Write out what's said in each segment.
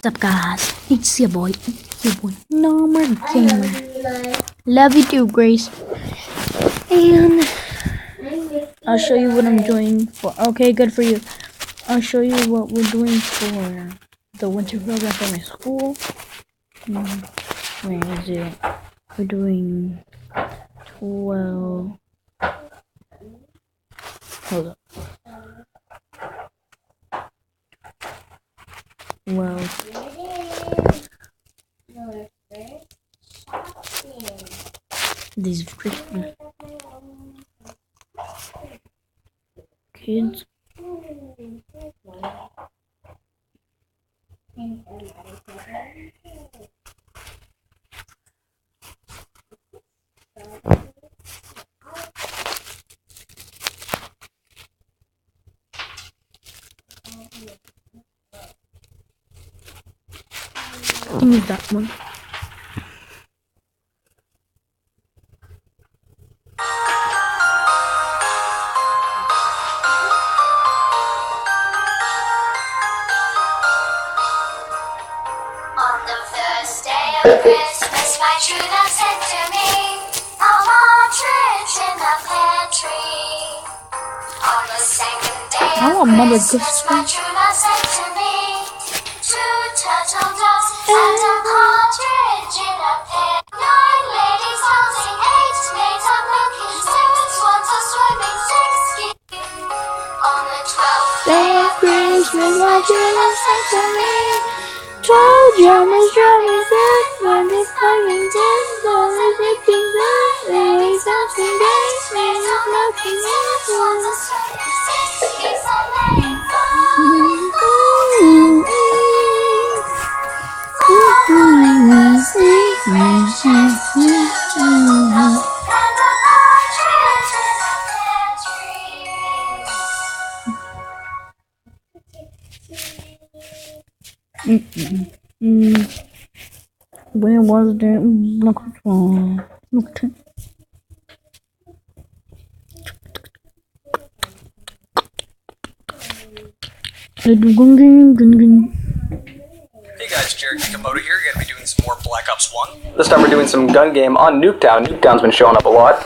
What's up, guys? It's your boy, Normal Gamer. Love you too, Grace. And I'll show you what I'm doing for. Okay, good for you. I'll show you what we're doing for the winter program for my school. Where is it? We're doing 12. Hold up. Well, these Christmas kids. Use that one. On the first day of Christmas, my true love sent to me a partridge in the pear tree. On the second day of Christmas, my true love sent to me 2 turtle doves and a partridge in a pear. 9 ladies housing, 8 maids are milking, 6 swans are swimming, 6 geese. On the 12th day of Christmas, my true love sent to me 12 drummers drumming good, 20 fucking dead, dollars making good, ladies dancing days, maids are milking, 6 swans are swimming, 6 geese are laying Where was the block one? Okay. Hey guys, Jared Kikomoto here. Gonna be doing some more Black Ops 1. This time we're doing some gun game on Nuketown. Nuketown's been showing up a lot.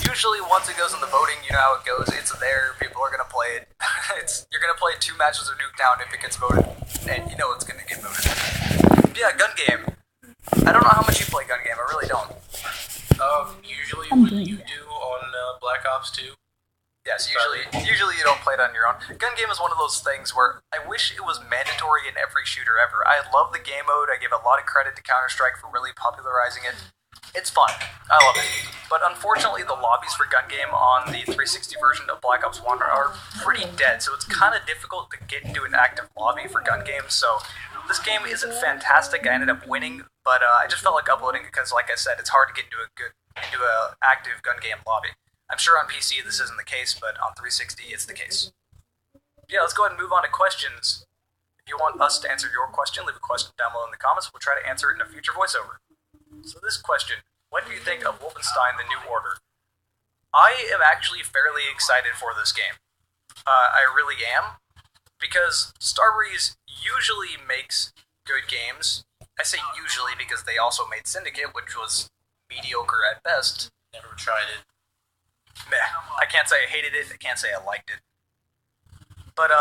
Usually once it goes in the voting, you know how it goes. It's there, people are gonna play it. You're gonna play 2 matches of Nuketown if it gets voted, and you know it's gonna get voted. Yeah, gun game. I don't know how much you play gun game, I really don't. Usually what you do on Black Ops 2. Yes, usually you don't play it on your own. Gun game is one of those things where I wish it was mandatory in every shooter ever. I love the game mode. I give a lot of credit to Counter-Strike for really popularizing it. It's fun. I love it. But unfortunately, the lobbies for gun game on the 360 version of Black Ops 1 are pretty dead, so it's kind of difficult to get into an active lobby for gun game. So this game isn't fantastic. I ended up winning, but I just felt like uploading because, like I said, it's hard to get into a active gun game lobby. I'm sure on PC this isn't the case, but on 360 it's the case. Yeah, let's go ahead and move on to questions. If you want us to answer your question, leave a question down below in the comments. We'll try to answer it in a future voiceover. So this question, what do you think of Wolfenstein The New Order? I am actually fairly excited for this game. I really am, because Starbreeze usually makes good games. I say usually because they also made Syndicate, which was mediocre at best. Never tried it. Meh. I can't say I hated it, I can't say I liked it. But,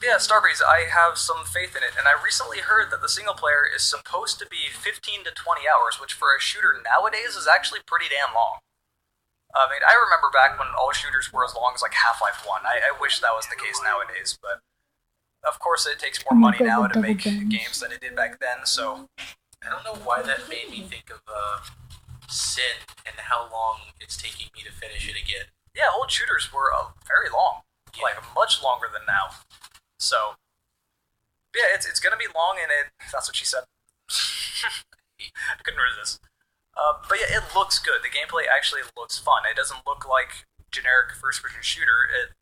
yeah, Starbreeze, I have some faith in it, and I recently heard that the single player is supposed to be 15 to 20 hours, which for a shooter nowadays is actually pretty damn long. I mean, I remember back when all shooters were as long as, like, Half-Life 1. I wish that was the case nowadays, but of course it takes more money now to make games than it did back then, so I don't know why that made me think of Sin and how long it's taking me to finish it again. yeah, old shooters were very long, like much longer than now. So, yeah, it's gonna be long, and that's what she said. I couldn't resist. But yeah, it looks good. The gameplay actually looks fun. It doesn't look like generic first-person shooter. It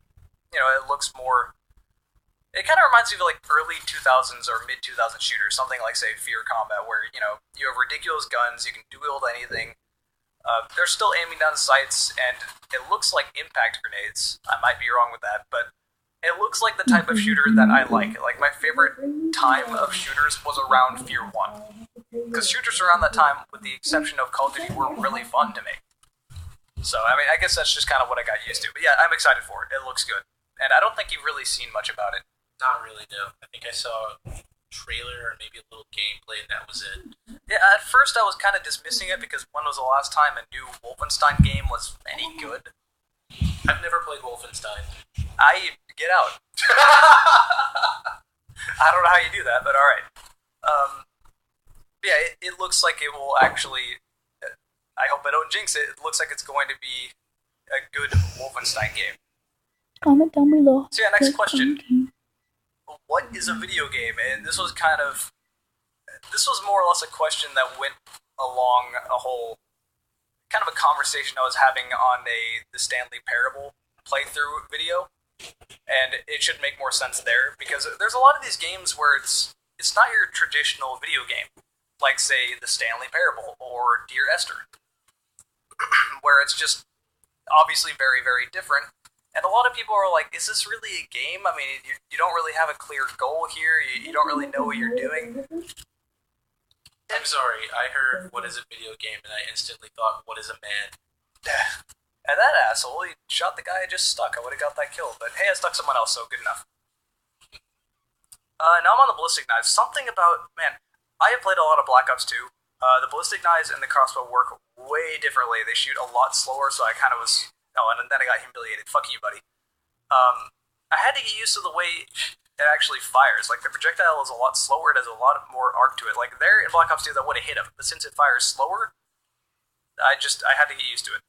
looks more. It kind of reminds me of like early 2000s or mid 2000s shooters, something like say Fear Combat, where you have ridiculous guns, you can wield anything. They're still aiming down sights, and it looks like impact grenades. I might be wrong with that, but It looks like the type of shooter that I like. Like, my favorite time of shooters was around Fear 1. Because shooters around that time, with the exception of Call of Duty, were really fun to me. So, I mean, I guess that's just kind of what I got used to. But yeah, I'm excited for it. It looks good. And I don't think you've really seen much about it. Not really, no. I think I saw a trailer or maybe a little gameplay and that was it. Yeah, at first I was kind of dismissing it because when was the last time a new Wolfenstein game was any good? I've never played Wolfenstein. Get out. I don't know how you do that, but alright. Yeah, it looks like it will actually, I hope I don't jinx it, it looks like it's going to be a good Wolfenstein game. Comment down below. So yeah, next question. What is a video game? And this was more or less a question that went along a whole, kind of a conversation I was having on the Stanley Parable playthrough video. And it should make more sense there, because there's a lot of these games where it's not your traditional video game. Like, say, the Stanley Parable, or Dear Esther. Where it's just obviously very, very different. And a lot of people are like, is this really a game? I mean, you don't really have a clear goal here, you don't really know what you're doing. I'm sorry, I heard what is a video game and I instantly thought, what is a man? And that asshole, he shot the guy I just stuck. I would have got that kill, but hey, I stuck someone else, so good enough. Now I'm on the ballistic knives. Something about, man, I have played a lot of Black Ops 2. The ballistic knives and the crossbow work way differently. They shoot a lot slower, so I kind of was... Oh, and then I got humiliated. Fuck you, buddy. I had to get used to the way it actually fires. Like, the projectile is a lot slower. It has a lot more arc to it. Like, there in Black Ops 2, that would have hit him. But since it fires slower, I had to get used to it.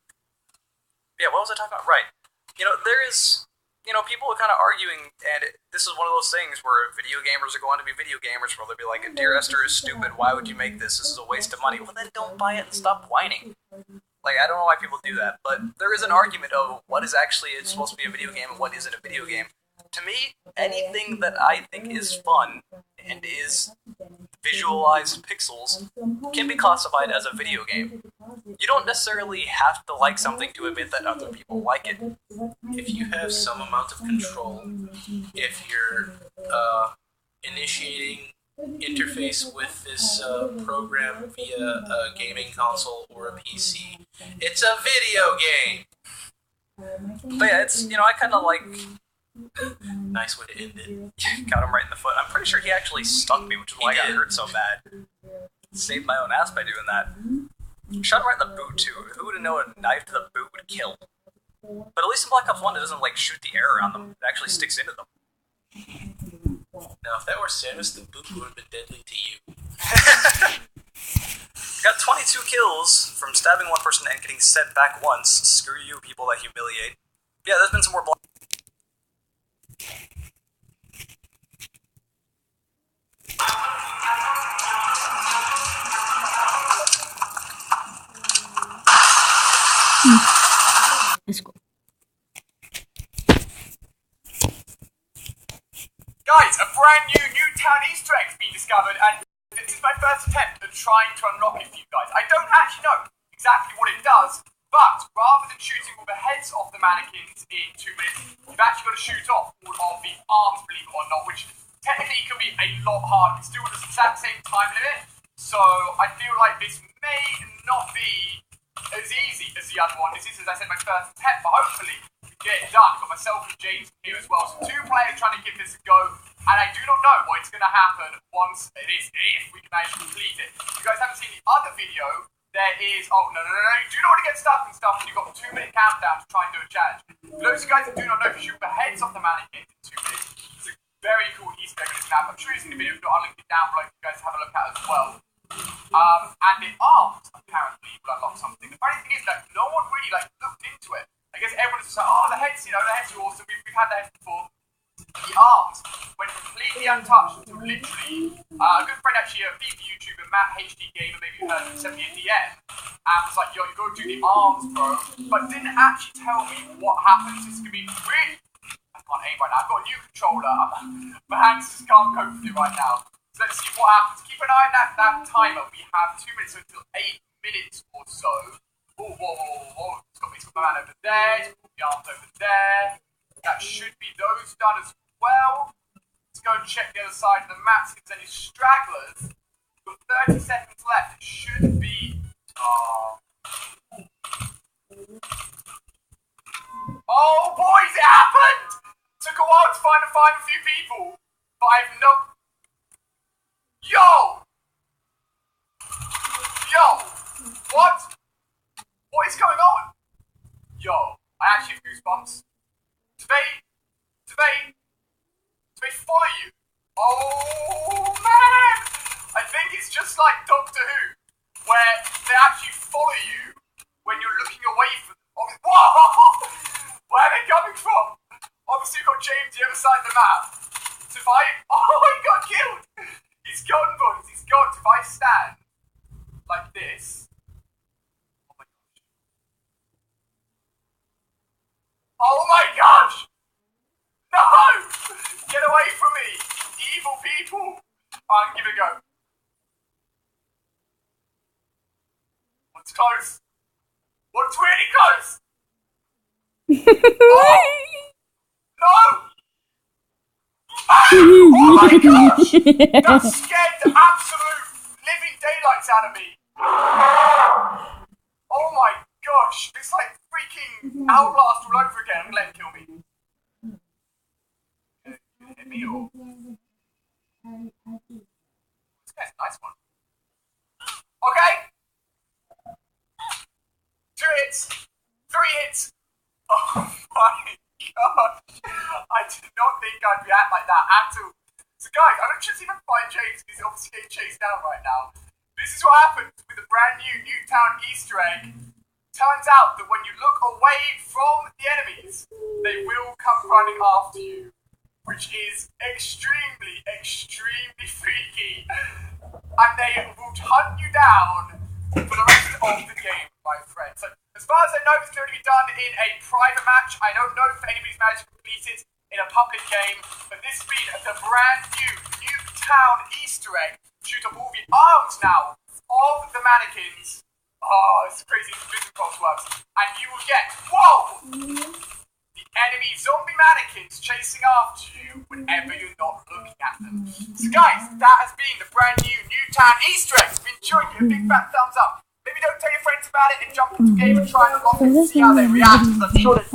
Yeah, what was I talking about? Right. You know, there is... You know, people are kind of arguing, and this is one of those things where video gamers are going to be video gamers, where they'll be like, Dear Esther is stupid, why would you make this? This is a waste of money. Well, then don't buy it and stop whining. Like, I don't know why people do that, but there is an argument of what is actually supposed to be a video game and what isn't a video game. To me, anything that I think is fun and is visualized pixels can be classified as a video game. You don't necessarily have to like something to admit that other people like it. If you have some amount of control, if you're initiating interface with this program via a gaming console or a PC, it's a video game! But yeah, it's, you know, I kind of like... Nice way to end it. Got him right in the foot. I'm pretty sure he actually stuck me, which is why I got hurt so bad. Saved my own ass by doing that. Shot him right in the boot, too. Who would have known a knife to the boot would kill? But at least in Black Ops 1, it doesn't, like, shoot the air around them. It actually sticks into them. Now, if that were Samus, the boot would have been deadly to you. Got 22 kills from stabbing one person and getting set back once. Screw you, people that humiliate. Yeah, there's been some more Let's go. Guys, a brand new Newtown Easter egg has been discovered, and this is my first attempt at trying to unlock it for you guys. I don't actually know exactly what it does, but rather than shooting all the heads off the mannequins in 2 minutes, you've actually got to shoot off all of the arms, believe it or not, which technically can be a lot harder. It's still at the exact same time limit, so I feel like this may not be as easy as the other one. This is, as I said, my first attempt, but hopefully we get it done. Got myself and James here as well, so 2 players trying to give this a go, and I do not know what's going to happen once it is, if we can actually complete it. If you guys haven't seen the other video, there is, oh no, you do not want to get stuck and stuff, and you've got a 2-minute countdown to try and do a challenge. For those of you guys that do not know, if you shoot the heads off the mannequins in 2 minutes, it's a very cool Easter egg in this map. I'm sure you've seen the video, if not, I'll link it down below for you guys to have a look at as well. And the arms, apparently, will unlock something. The funny thing is that no one really, looked into it. I guess everyone's just like, oh, the heads, the heads are awesome, we've had the heads before. The arms went completely untouched until literally, a good friend actually, a FIFA YouTuber, Matt HD Gamer, maybe you heard him, sent me a DM, and was like, yo, you gotta do the arms, bro, but didn't actually tell me what happens. This could be really, I can't aim right now, I've got a new controller, my hands just can't cope with it right now. So let's see what happens. Keep an eye on that timer. We have 2 minutes until 8 minutes or so. Whoa. It's got my man over there. It's got the arms over there. That should be those done as well. Let's go and check the other side of the map. See if there's any stragglers. We've got 30 seconds left. It should be. Oh, boys, it happened! Took a while to find a few people, but I've no. Yo! What? What is going on? Yo, I actually have goosebumps. Do they follow you? Oh man! I think it's just like Doctor Who, where they actually follow you when you're looking away from them. Whoa! Where are they coming from? Obviously you've got James the other side of the map. So if I... Oh, he got killed! He's gone, boys. He's gone. If I stand like this... Oh my gosh! No! Get away from me! Evil people! I'm gonna go. What's close? What's really close? Oh! No! Oh my gosh! That scared the absolute living daylights out of me. Oh my gosh! It's like freaking Outlast all over again. Let him kill me. Hit me or... This guy's a nice one. Okay! 2 hits. 3 hits. Oh my gosh. I did not think I'd react like that at all. So guys, I'm going to see if I can find James because he's obviously getting chased down right now. This is what happens with a brand new Newtown Easter egg. Turns out that when you look away from the enemies, they will come running after you. Which is extremely, extremely freaky. And they will hunt you down for the rest of the game, my friend. So, as far as I know, it's going to be done in a private match. I don't know if anybody's managed to complete it in a public game, but this being the brand new Newtown Easter egg, shoot up all the arms now of the mannequins. Oh, it's crazy how Vision Box works. And you will get, whoa! The enemy zombie mannequins chasing after you whenever you're not looking at them. So guys, that has been the brand new Newtown Easter egg. If you enjoyed it, a big fat thumbs up. Maybe don't tell your friends about it and jump into the game and try and unlock it and see how they react. I'm sure they're